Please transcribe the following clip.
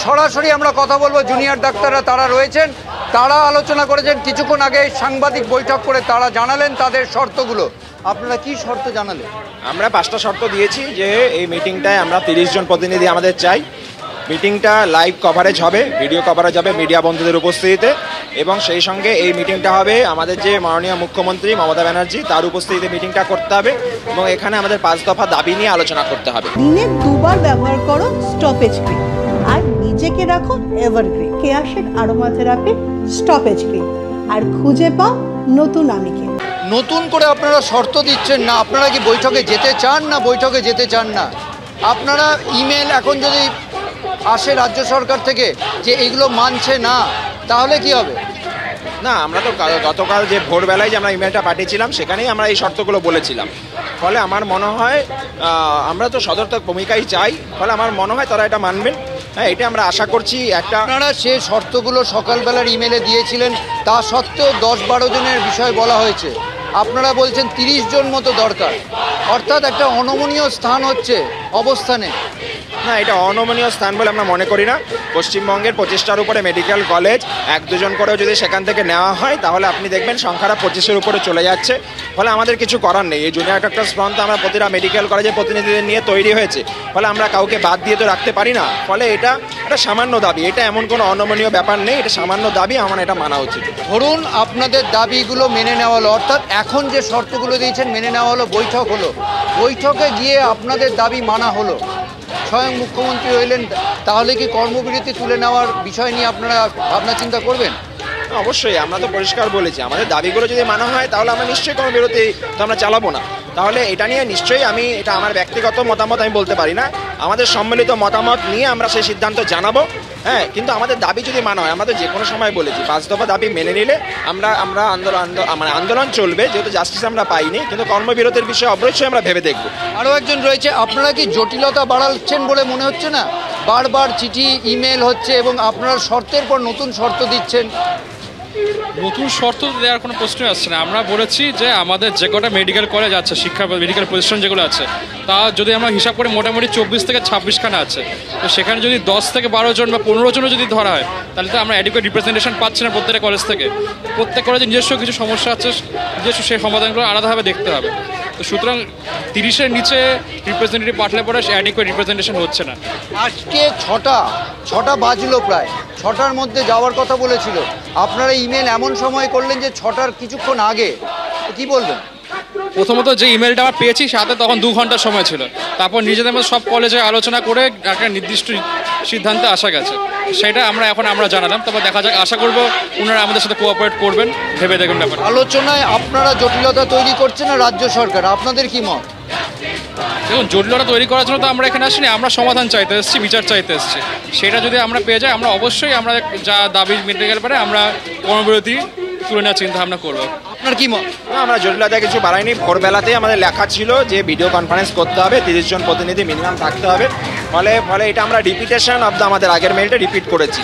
সরাসরি আমরা কথা বলবো জুনিয়র ডাক্তাররা তারা রয়েছেন, তারা আলোচনা করেছেন কিছুক্ষণ আগে সাংবাদিক বৈঠক করে তারা জানালেন তাদের শর্তগুলো। আপনারা কি শর্ত জানালেন? আমরা 5টা শর্ত দিয়েছি যে এই মিটিংটায় আমরা 30 জন প্রতিনিধি আমাদের চাই। মিটিংটা লাইভ কভারেজ হবে, ভিডিও কভারেজ হবে মিডিয়া বন্ধুদের উপস্থিতিতে, এবং সেই সঙ্গে এই মিটিংটা হবে আমাদের যে মাননীয় মুখ্যমন্ত্রী মমতা ব্যানার্জি তার উপস্থিতিতে মিটিংটা করতে হবে, এবং এখানে আমাদের 5 দফা দাবি নিয়ে আলোচনা করতে হবে। দিনে 2 বার ব্যবহার করো স্টপেজ ক্রিম আর নিজেকে রাখো evergreen কেয়াশেড aroma therapy stoppage cream, আর খুঁজে পাও নতুন আমিকে। নতুন করে আপনারা শর্ত দিচ্ছেন না, আপনারা কি বৈঠকে যেতে চান না বৈঠকে যেতে চান না? আপনারা ইমেল এখন যদি আসে রাজ্য সরকার থেকে যে এগুলো মানছে না, তাহলে কি হবে? না, আমরা তো গতকাল যে ভোরবেলায় যে আমরা ইমেলটা পাঠিয়েছিলাম সেখানেই আমরা এই শর্তগুলো বলেছিলাম। ফলে আমার মনে হয় আমরা তো সদর্থক ভূমিকাই চাই, ফলে আমার মনে হয় তারা এটা মানবেন। হ্যাঁ, এটা আমরা আশা করছি। আপনারা সে শর্তগুলো সকালবেলার ইমেলে দিয়েছিলেন, তা সত্ত্বেও 10-12 জনের বিষয় বলা হয়েছে, আপনারা বলছেন 30 জন মতো দরকার, অর্থাৎ একটা অনমনীয় স্থান হচ্ছে অবস্থানে। না, এটা অনমনীয় স্থান বলে আমরা মনে করি না। পশ্চিমবঙ্গের 25টার উপরে মেডিকেল কলেজ 1-2 জন করেও যদি সেখান থেকে নেওয়া হয় তাহলে আপনি দেখবেন সংখ্যাটা 25-এর উপরে চলে যাচ্ছে। ফলে আমাদের কিছু করার নেই। এই জুনিয়র ডক্টরস ফ্রন্ট আমরা প্রতিটা মেডিকেল কলেজের প্রতিনিধিদের নিয়ে তৈরি হয়েছে, ফলে আমরা কাউকে বাদ দিয়ে তো রাখতে পারি না। ফলে এটা একটা সামান্য দাবি, এটা এমন কোনো অনমনীয় ব্যাপার নেই, এটা সামান্য দাবি, আমার এটা মানা উচিত। ধরুন আপনাদের দাবিগুলো মেনে নেওয়া হলো, অর্থাৎ এখন যে শর্তগুলো দিয়েছেন মেনে নেওয়া হলো, বৈঠক হলো, বৈঠকে গিয়ে আপনাদের দাবি মানা হলো, স্বয়ং মুখ্যমন্ত্রী হইলেন, তাহলে কি কর্মবিরতি তুলে নেওয়ার বিষয় নিয়ে আপনারা ভাবনা চিন্তা করবেন? অবশ্যই, আমরা তো পরিষ্কার বলেছি আমাদের দাবিগুলো যদি মানা হয় তাহলে আমরা নিশ্চয়ই কর্মবিরতি তো আমরা চালাবো না। তাহলে এটা নিয়ে নিশ্চয়ই এটা আমার ব্যক্তিগত মতামত আমি বলতে পারি না, আমাদের সম্মিলিত মতামত নিয়ে আমরা সেই সিদ্ধান্ত জানাবো। হ্যাঁ, কিন্তু আমাদের দাবি যদি মানা হয়, আমরা তো যে কোনো সময় বলেছি 5 দফা দাবি মেনে নিলে আমরা আন্দোলন চলবে, যেহেতু জাস্টিস আমরা পাইনি, কিন্তু কর্মবিরতির বিষয়ে অবশ্যই আমরা ভেবে দেখব। আরও একজন রয়েছে, আপনারা কি জটিলতা বাড়াচ্ছেন বলে মনে হচ্ছে না? বারবার চিঠি ইমেল হচ্ছে এবং আপনারা শর্তের পর নতুন শর্ত দিচ্ছেন। নতুন শর্ত দেওয়ার কোনো প্রশ্নই আসছে না। আমরা বলেছি যে আমাদের যে কটা মেডিকেল কলেজ আছে, শিক্ষা মেডিকেল প্রতিষ্ঠান যেগুলো আছে, তা যদি আমরা হিসাব করে মোটামুটি 24 থেকে 26খানা আছে, তো সেখানে যদি 10 থেকে 12 জন বা 15 জনও যদি ধরা হয় তাহলে তো আমরা অ্যাডিকুয়েট রিপ্রেজেন্টেশন পাচ্ছি না প্রত্যেকটা কলেজ থেকে। প্রত্যেক কলেজে নিজস্ব কিছু সমস্যা আছে, নিজস্ব সেই সমাধানগুলো আলাদাভাবে দেখতে হবে। তো সুতরাং 30-এর নিচে রিপ্রেজেন্টেটিভ পাঠালে পরে অ্যাডিকুয়েট রিপ্রেজেন্টেশন হচ্ছে না। আজকে 6টা বাজলো, প্রায় 6টার মধ্যে যাওয়ার কথা বলেছিল, আপনারা ইমেল এমন সময় করলেন যে 6টার কিছুক্ষণ আগে, কি বলবেন? প্রথমত যে ইমেলটা আমরা পেয়েছি সাথে তখন 2 ঘন্টার সময় ছিল, তারপর নিজেদের মধ্যে সব কলেজে আলোচনা করে একটা নির্দিষ্ট সিদ্ধান্তে আসা গেছে, সেটা আমরা জানালাম। তারপর দেখা যাক, আশা করবো ওনারা আমাদের সাথে কোঅপারেট করবেন, ভেবে দেখবেন ব্যাপার। আলোচনায় আপনারা জটিলতা তৈরি করছেন না রাজ্য সরকার, আপনাদের কি মত? দেখুন, জটিলতা তৈরি করার জন্য তো আমরা এখানে আসিনি, আমরা সমাধান চাইতে এসেছি, বিচার চাইতে এসেছি। সেটা যদি আমরা পেয়ে যাই, আমরা অবশ্যই আমরা যা দাবি মেনে গেলে পারে আমরা কর্মবিরতি তুলে নেওয়ার চিন্তা ভাবনা করবো। আপনার কি মত? আমরা জটিলতা কিছু বাড়াইনি। ভোরবেলাতেই আমাদের লেখা ছিল যে ভিডিও কনফারেন্স করতে হবে, 30 জন প্রতিনিধি মিনিমাম থাকতে হবে। ফলে এটা আমরা রিপিটেশন অফ আমাদের আগের মেইলটা রিপিট করেছি।